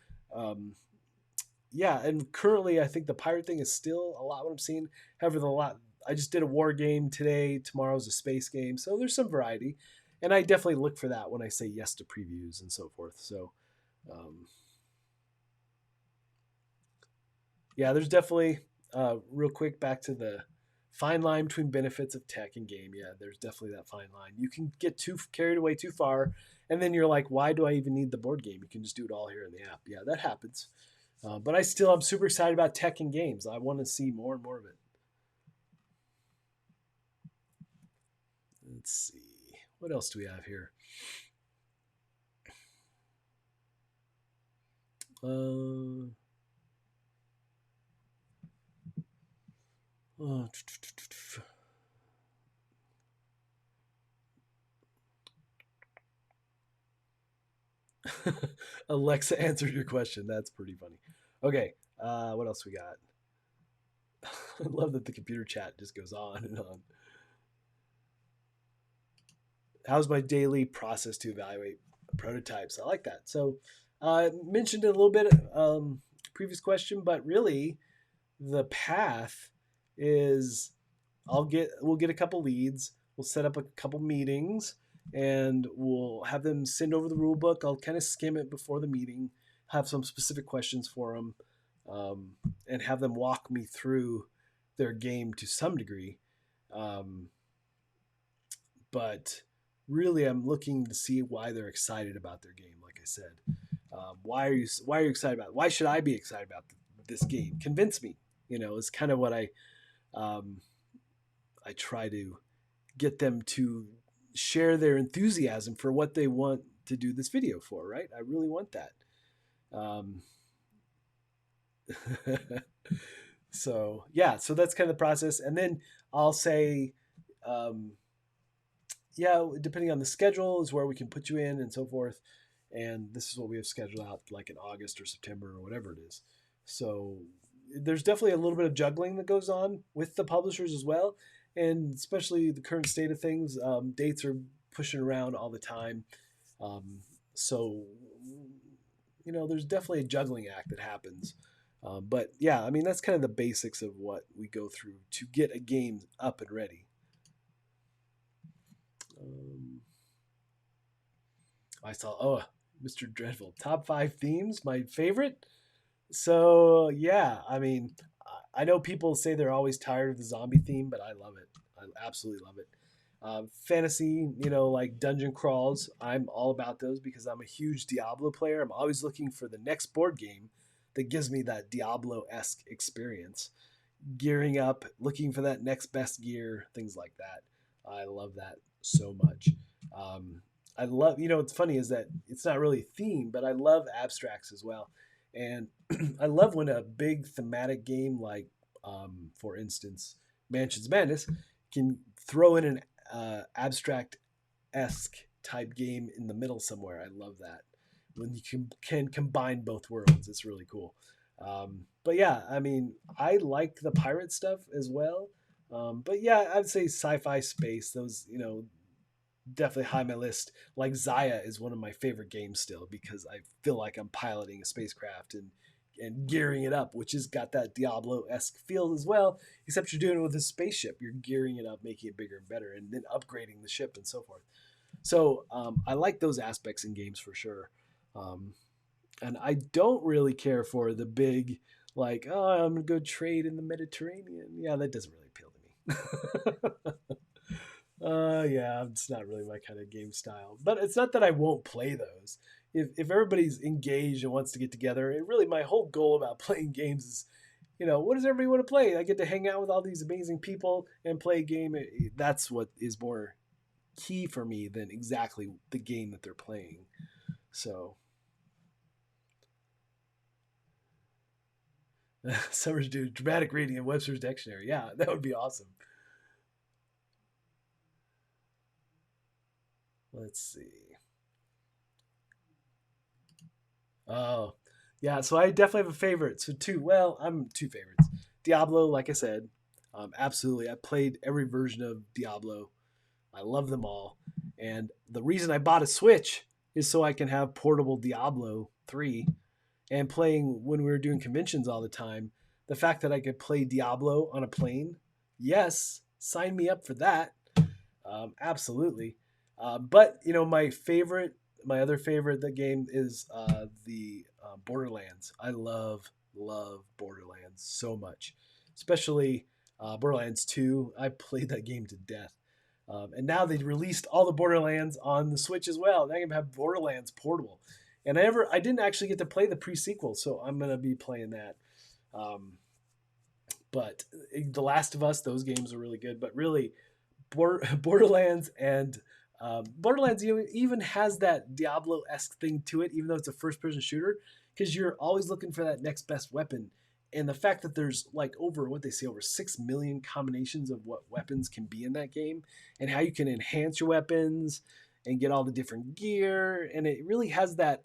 yeah, and currently I think the pirate thing is still a lot what I'm seeing. However, the lot I just did a war game today. Tomorrow's a space game, so there's some variety, and I definitely look for that when I say yes to previews and so forth. So, um, yeah, there's definitely real quick back to the fine line between benefits of tech and game. Yeah, there's definitely that fine line. You can get too carried away too far, and then you're like, why do I even need the board game? You can just do it all here in the app. Yeah, that happens. But I'm super excited about tech and games. I want to see more and more of it. Let's see. What else do we have here? Uh, oh, Alexa answered your question. That's pretty funny. Okay, what else we got? I love that the computer chat just goes on and on. How's my daily process to evaluate prototypes? I like that. So, mentioned it a little bit previous question, but really, the path is we'll get a couple leads, we'll set up a couple meetings, and we'll have them send over the rule book. I'll kind of skim it before the meeting, have some specific questions for them, um, and have them walk me through their game to some degree. Um, but really, I'm looking to see why they're excited about their game. Like I said, why are you excited about it? Why should I be excited about this game? Convince me. Is kind of what um, I try to get them to share their enthusiasm for what they want to do this video for. Right? I really want that. Um, so yeah, so that's kind of the process, and then I'll say, um, yeah, depending on the schedule is where we can put you in and so forth. And this is what we have scheduled out like in August or September or whatever it is. So there's definitely a little bit of juggling that goes on with the publishers as well. And especially the current state of things, dates are pushing around all the time. Um, so, there's definitely a juggling act that happens. But yeah, I mean, that's kind of the basics of what we go through to get a game up and ready. I saw, Mr. Dreadful, top 5 themes, my favorite. So yeah, I mean, I know people say they're always tired of the zombie theme, but I love it. I absolutely love it. Fantasy, like dungeon crawls, I'm all about those because I'm a huge Diablo player. I'm always looking for the next board game that gives me that Diablo-esque experience. Gearing up, looking for that next best gear, things like that. I love that so much. Um, I love, what's funny is that it's not really theme, but I love abstracts as well. And I love when a big thematic game like, for instance, Mansions Madness can throw in an abstract esque type game in the middle somewhere. I love that when you can combine both worlds. It's really cool. But yeah, I mean, I like the pirate stuff as well. But yeah, I'd say sci-fi space. Those, definitely high on my list. Like Zaya is one of my favorite games still because I feel like I'm piloting a spacecraft and gearing it up, which has got that Diablo-esque feel as well, except you're doing it with a spaceship. You're gearing it up, making it bigger and better, and then upgrading the ship and so forth. So I like those aspects in games for sure. Um, and I don't really care for the big, like, oh, I'm going to go trade in the Mediterranean. Yeah, that doesn't really appeal to me. Yeah, it's not really my kind of game style. But it's not that I won't play those. If everybody's engaged and wants to get together, and really my whole goal about playing games is, what does everybody want to play? I get to hang out with all these amazing people and play a game. That's what is more key for me than exactly the game that they're playing. So, Summers do dramatic reading in Webster's Dictionary. Yeah, that would be awesome. Let's see. Oh, yeah. So I definitely have a favorite. So two. Well, I'm two favorites. Diablo, like I said, absolutely. I played every version of Diablo. I love them all. And the reason I bought a Switch is so I can have portable Diablo 3 and playing when we were doing conventions all the time. The fact that I could play Diablo on a plane, yes, sign me up for that. Absolutely. But my other favorite the game is the Borderlands. I love Borderlands so much, especially Borderlands 2. I played that game to death. And now they released all the Borderlands on the Switch as well. Now you can have Borderlands portable. And I didn't actually get to play the pre-sequel, so I'm gonna be playing that. Um, but The Last of Us, those games are really good. But really, Borderlands and Borderlands even has that Diablo-esque thing to it, even though it's a first-person shooter, because you're always looking for that next best weapon. And the fact that there's like over 6 million combinations of what weapons can be in that game, and how you can enhance your weapons and get all the different gear, and it really has that.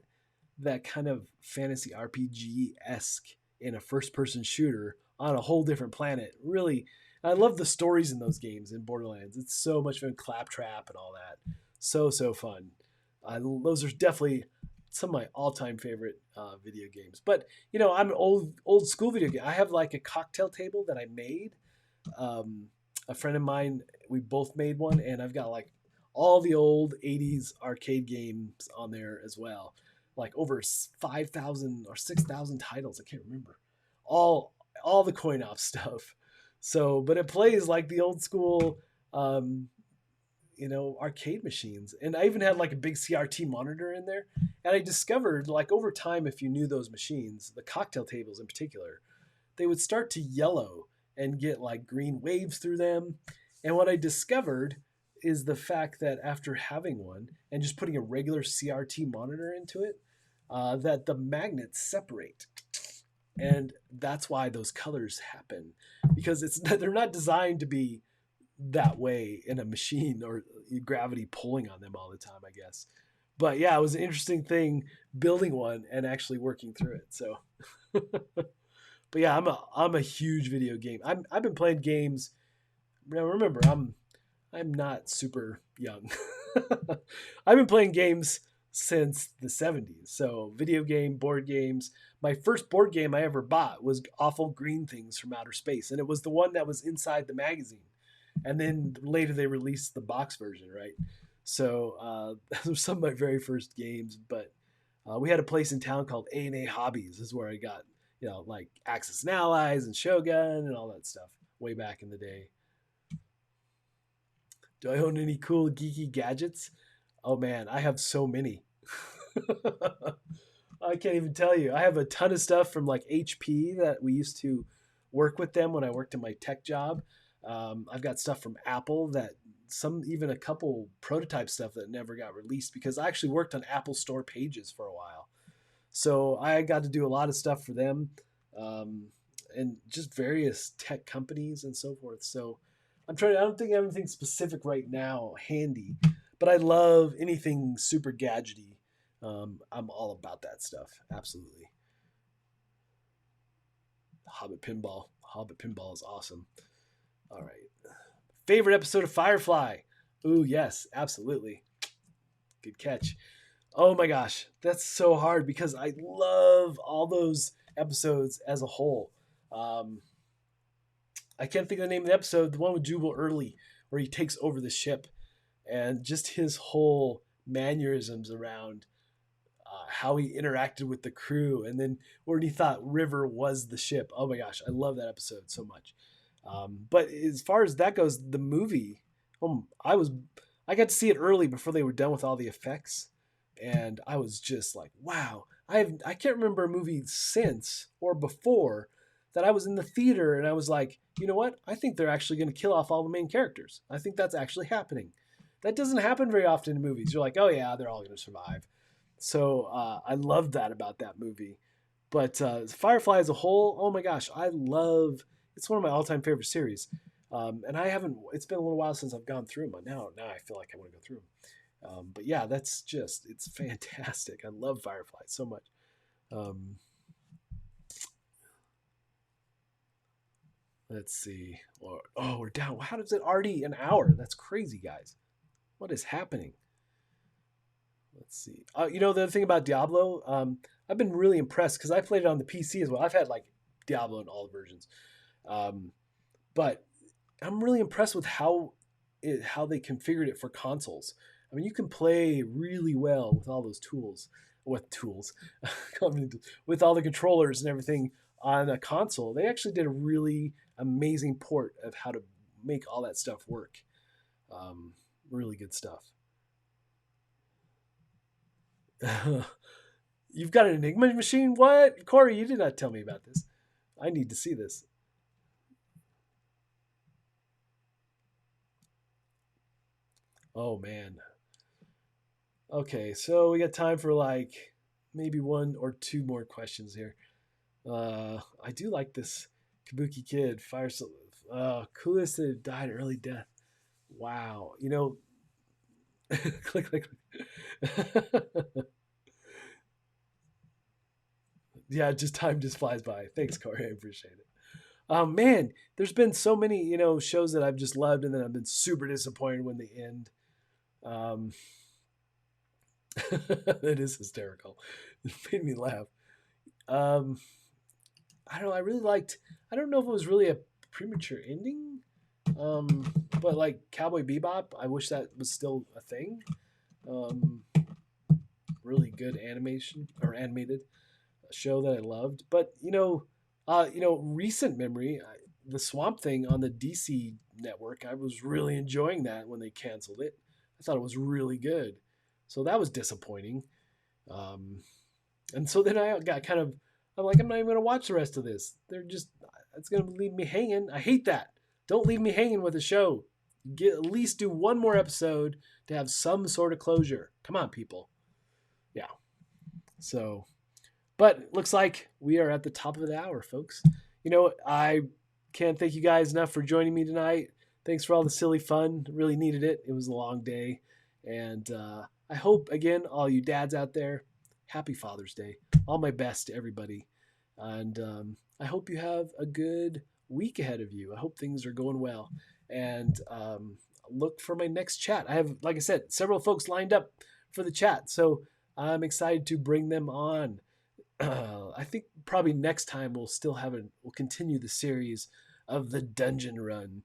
that kind of fantasy RPG-esque in a first-person shooter on a whole different planet. Really, I love the stories in those games in Borderlands. It's so much fun, Claptrap and all that. So fun. Those are definitely some of my all-time favorite video games. But I'm an old school video game. I have like a cocktail table that I made. Um, a friend of mine, we both made one, and I've got like all the old 80s arcade games on there as well. Like over 5,000 or 6,000 titles. I can't remember. All the coin op stuff. So, but it plays like the old school, um, arcade machines. And I even had like a big CRT monitor in there. And I discovered, like, over time, if you knew those machines, the cocktail tables in particular, they would start to yellow and get like green waves through them. And what I discovered is the fact that after having one and just putting a regular CRT monitor into it, that the magnets separate. And that's why those colors happen, because they're not designed to be that way in a machine or gravity pulling on them all the time, I guess. But yeah, it was an interesting thing building one and actually working through it. So, but yeah, I'm a huge video game. I've been playing games. Now remember, I'm not super young. I've been playing games since the 70s. So video game, board games. My first board game I ever bought was Awful Green Things from Outer Space, and it was the one that was inside the magazine. And then later they released the box version, right? So those were some of my very first games. But we had a place in town called A&A Hobbies. This is where I got, like Axis and Allies and Shogun and all that stuff way back in the day. Do I own any cool geeky gadgets? Oh man, I have so many. I can't even tell you. I have a ton of stuff from like HP that we used to work with them when I worked in my tech job. I've got stuff from Apple that even a couple prototype stuff that never got released because I actually worked on Apple Store pages for a while. So I got to do a lot of stuff for them, and just various tech companies and so forth. So I don't think I have anything specific right now handy, but I love anything super gadgety. I'm all about that stuff. Absolutely. Hobbit Pinball is awesome. All right. Favorite episode of Firefly? Ooh, yes, absolutely. Good catch. Oh my gosh, that's so hard because I love all those episodes as a whole. I can't think of the name of the episode, the one with Jubal Early, where he takes over the ship, and just his whole mannerisms around how he interacted with the crew, and then when he thought River was the ship. Oh my gosh, I love that episode so much. But as far as that goes, the movie, I got to see it early before they were done with all the effects, and I was just like, wow. I can't remember a movie since or before that I was in the theater and I was like, you know what? I think they're actually going to kill off all the main characters. I think that's actually happening. That doesn't happen very often in movies. You're like, oh yeah, they're all going to survive. So I love that about that movie. But Firefly as a whole, oh my gosh, it's one of my all-time favorite series. And it's been a little while since I've gone through them. Now I feel like I want to go through them. But yeah, it's fantastic. I love Firefly so much. Let's see. We're down. How does it already an hour? That's crazy, guys. What is happening? Let's see. The other thing about Diablo, I've been really impressed because I played it on the PC as well. I've had like Diablo in all the versions, but I'm really impressed with how they configured it for consoles. I mean, you can play really well with all those tools. With tools, with all the controllers and everything on a console. They actually did a really amazing port of how to make all that stuff work. Really good stuff. You've got an Enigma machine? What? Corey, you did not tell me about this. I need to see this. Oh, man. Okay, so we got time for like maybe one or two more questions here. I do like this Kabuki Kid. Coolest to have died early death. Wow. Click, click, click. Yeah, just time just flies by. Thanks, Corey. I appreciate it. Man, there's been so many, shows that I've just loved, and then I've been super disappointed when they end. Um, it is hysterical. It made me laugh. Um, I don't know. I really liked. I don't know if it was really a premature ending, but like Cowboy Bebop, I wish that was still a thing. Um, really good animation or animated show that I loved. But recent memory, the Swamp Thing on the DC network, I was really enjoying that when they canceled it. I thought it was really good, so that was disappointing. Um, and so then I got kind of, I'm like, I'm not even gonna watch the rest of this. It's gonna leave me hanging. I hate that. Don't leave me hanging with a show. At least do one more episode to have some sort of closure. Come on, people. Yeah. So but it looks like we are at the top of the hour, folks. I can't thank you guys enough for joining me tonight. Thanks for all the silly fun. Really needed it. It was a long day. And I hope, again, all you dads out there, happy Father's Day. All my best to everybody. And I hope you have a good week ahead of you. I hope things are going well. And look for my next chat. I have, like I said, several folks lined up for the chat. So I'm excited to bring them on. I think probably next time we'll continue the series of the dungeon run.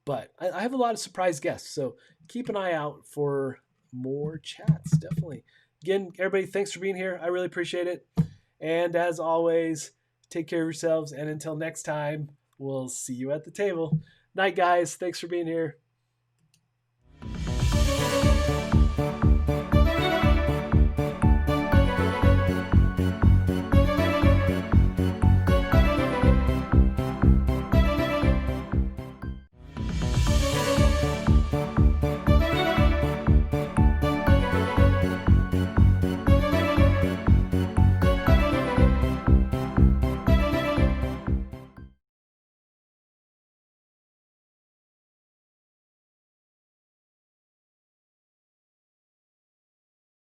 But I have a lot of surprise guests, so keep an eye out for more chats. Definitely. Again, everybody, thanks for being here. I really appreciate it. And as always, take care of yourselves. And until next time, we'll see you at the table. Night, guys. Thanks for being here.